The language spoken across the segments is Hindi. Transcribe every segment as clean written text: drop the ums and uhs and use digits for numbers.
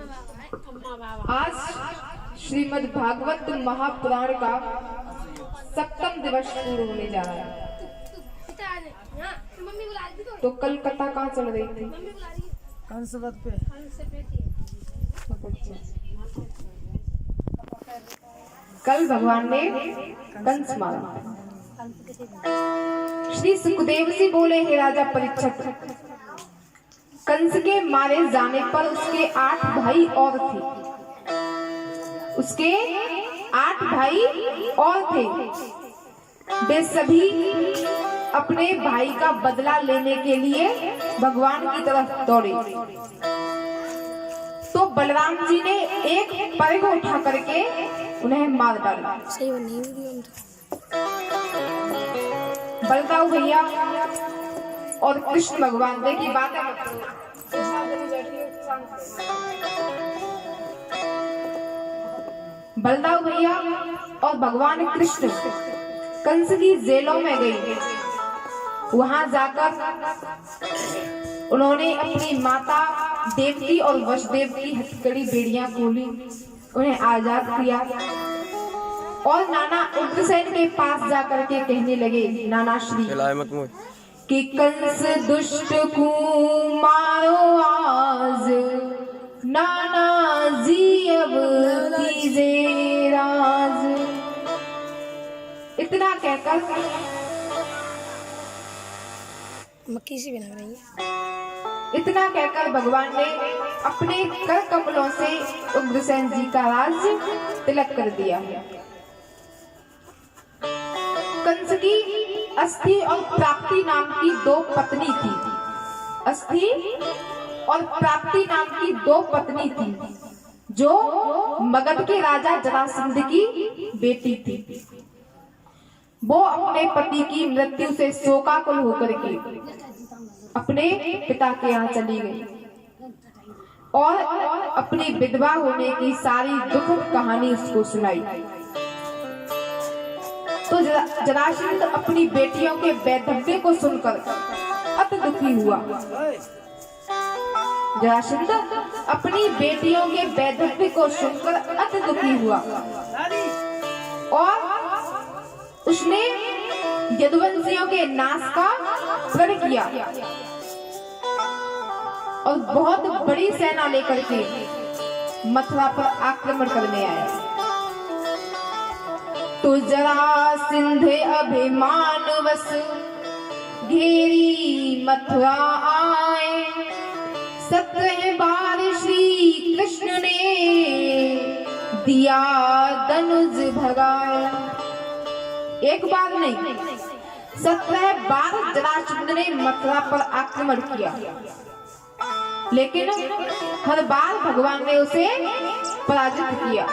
आज श्रीमद् भागवत महापुराण का सप्तम दिवस पूर्ण होने जा रहा है। तो कल कथा कहाँ चल रही थी? कंसवत पे। कल भगवान ने कंस मारा। श्री सुखदेव जी बोले, हे राजा परीक्षित, कंस के मारे जाने पर उसके 8 भाई और थे। उसके 8 भाई और थे। वे सभी अपने भाई का बदला लेने के लिए भगवान की तरफ दौड़े। तो बलराम जी ने एक पर्ग उठा करके उन्हें मार डाला। बलदाऊ भैया और कृष्ण भगवान की बातें बलदाऊ भैया और भगवान कृष्ण कंस की जेलों में गई। वहां जाकर उन्होंने अपनी माता देवकी और वसुदेव की हथकड़ी बेड़ियां खोली, उन्हें आजाद किया और नाना उग्रसेन के पास जाकर के कहने लगे, नाना श्री, कि कंस दुष्ट को मारो आज, नाना जी अब कीजिए राज। इतना कहकर मक्खी सी बना रही है। इतना कहकर भगवान ने अपने कर कमलों से उग्रसेन जी का राज्य तिलक कर दिया। कंस की अस्थि और प्राप्ति नाम की 2 पत्नी थी। अस्थि और प्राप्ति नाम की 2 पत्नी थी, जो मगध के राजा जरासंध की बेटी थी। वो अपने पति की मृत्यु से शोकाकुल होकर के अपने पिता के यहाँ चली गई और अपनी विधवा होने की सारी दुखद कहानी उसको सुनाई। तो जरासंध अपनी बेटियों के वैधव्य को सुनकर अति दुखी हुआ। जरासंध अपनी बेटियों के वैधव्य को सुनकर अति दुखी हुआ और उसने यदुवंशियों के नाश का प्रण किया और बहुत बड़ी सेना लेकर के मथुरा पर आक्रमण करने आया। तो जरासंध अभिमानवश घेरी मथुरा आए। 17 बार श्री कृष्ण ने दिया धनुष भगाया। एक बार नहीं, 17 बार जरासंध ने मथुरा पर आक्रमण किया, लेकिन हर बार भगवान ने उसे पराजित किया।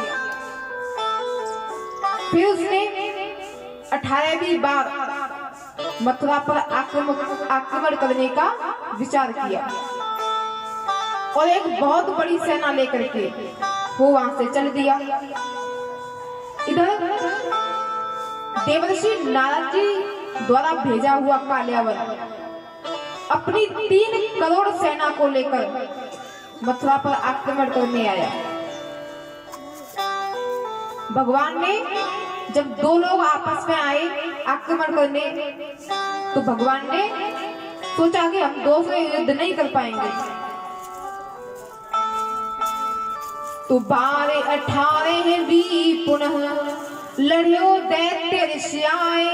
फिर उसने 18वीं बार मथुरा पर आक्रमण करने का विचार किया और एक बहुत बड़ी सेना लेकर के वो वहां से चल दिया। इधर देवर्षि नारद जी द्वारा भेजा हुआ काल्यावर अपनी 3 करोड़ सेना को लेकर मथुरा पर आक्रमण करने आया। भगवान ने जब 2 लोग आपस में आए आक्रमण करने, तो भगवान ने सोचा कि हम 2 से युद्ध नहीं कर पाएंगे। तो 12-18 भी पुनः लड़ियो दैत्य ऋषियाए।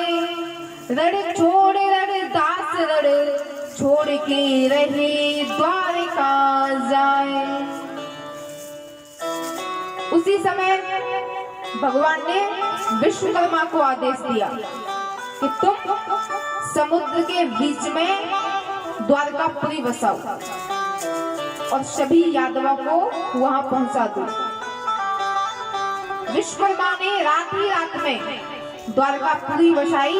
रण छोड़ रण दास रण छोड़ के रहे द्वारिका जाए। उसी समय भगवान ने विश्वकर्मा को आदेश दिया कि तुम समुद्र के बीच में द्वारकापुरी बसाओ और सभी यादवों को वहां पहुंचा दो। विश्वकर्मा ने रात ही रात में द्वारकापुरी बसाई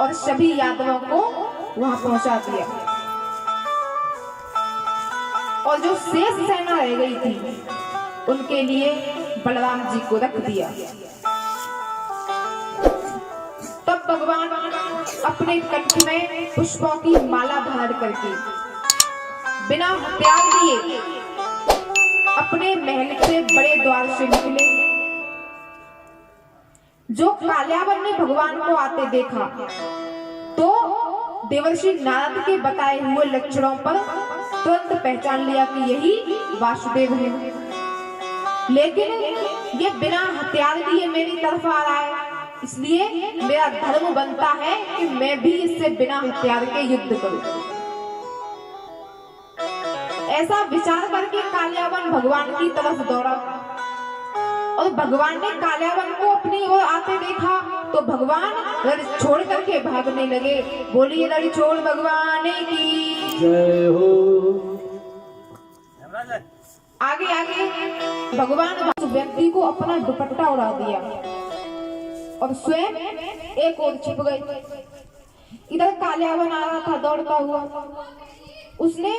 और सभी यादवों को वहां पहुंचा दिया और जो शेष सेना रह गई थी उनके लिए बलराम जी को रख दिया। तब भगवान अपने कंठ में पुष्पों की माला धारण करके बिना त्याग दिए अपने महल से बड़े द्वार से निकले। जो काल्यावन ने भगवान को आते देखा तो देवर्षि नारद के बताए हुए लक्षणों पर तुरंत पहचान लिया कि यही वासुदेव है, लेकिन ये बिना हथियार लिए मेरी तरफ आ रहा है, इसलिए मेरा धर्म बनता है कि मैं भी इससे बिना हथियार के युद्ध करूं। ऐसा विचार करके काल्यावन भगवान की तरफ दौड़ा और भगवान ने काल्यावन को अपनी ओर आते देखा तो भगवान रण छोड़ करके भागने लगे। बोलिए रण छोड़ भगवान की जय हो। आगे आगे भगवान उस व्यक्ति को अपना दुपट्टा उड़ा दिया और स्वयं एक ओर छिप गए। इधर काल्यावन आ रहा था दौड़ता हुआ, उसने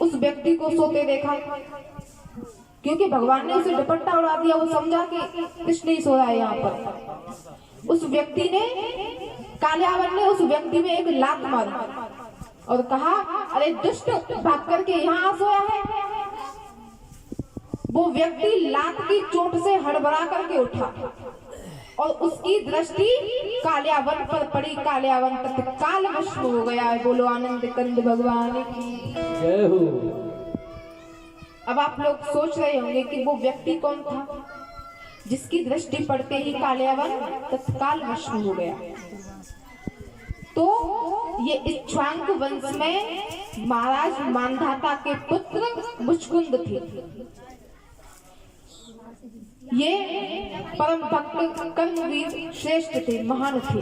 उस व्यक्ति को सोते देखा, क्योंकि भगवान ने उसे दुपट्टा उड़ा दिया, वो समझा कि कृष्ण ही सो रहा है यहाँ पर। उस व्यक्ति ने, काल्यावन ने उस व्यक्ति में एक लात मारी और कहा, अरे दुष्ट, भाग करके यहाँ सोया है। वो व्यक्ति लात की चोट से हड़बड़ा करके उठा और उसकी दृष्टि काल्यावन पर पड़ी। काल्यावन तत्काल भस्म हो गया है। बोलो आनंद कंद भगवान की जय हो। अब आप लोग सोच रहे होंगे कि वो व्यक्ति कौन था जिसकी दृष्टि पड़ते ही काल्यावन तत्काल भस्म हो गया। तो ये इक्ष्वाकु वंश में महाराज मांधाता के पुत्र मुचकुंद थे। ये परम भक्त कर्मवीर श्रेष्ठ थे, महान थे।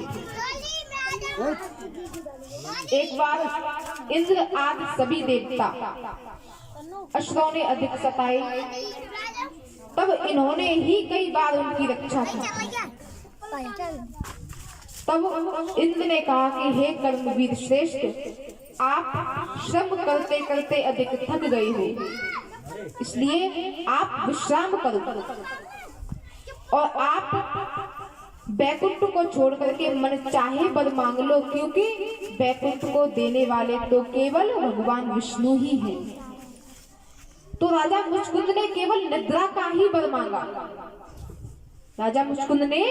एक बार इंद्र आदि सभी देवता असुरों ने अधिक सताए, तब इन्होंने ही कई बार उनकी रक्षा की। तब इंद्र ने कहा कि हे कर्मवीर श्रेष्ठ, आप श्रम करते करते अधिक थक गए हो, इसलिए आप विश्राम करो और आप बैकुंठ को छोड़ करके मन चाहे वर मांग लो, क्योंकि बैकुंठ को देने वाले तो केवल भगवान विष्णु ही हैं। तो राजा मुचकुंद ने केवल निद्रा का ही वर मांगा। राजा मुचकुंद ने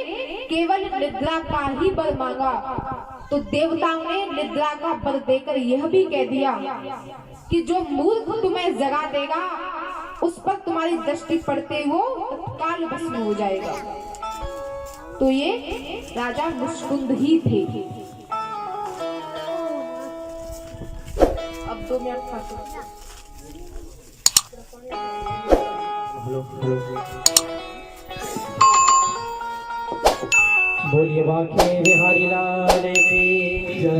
केवल निद्रा का ही वर मांगा तो देवताओं ने निद्रा का वर देकर यह भी कह दिया कि जो मूर्ख तुम्हें जगा देगा उस पर तुम्हारी दृष्टि पड़ते वो तत्काल भस्म हो जाएगा। तो ये राजा मुचकुंद ही थे। अब 2 मिनट का हेलो हेलो। बोलिए बांके बिहारी लाल की जय।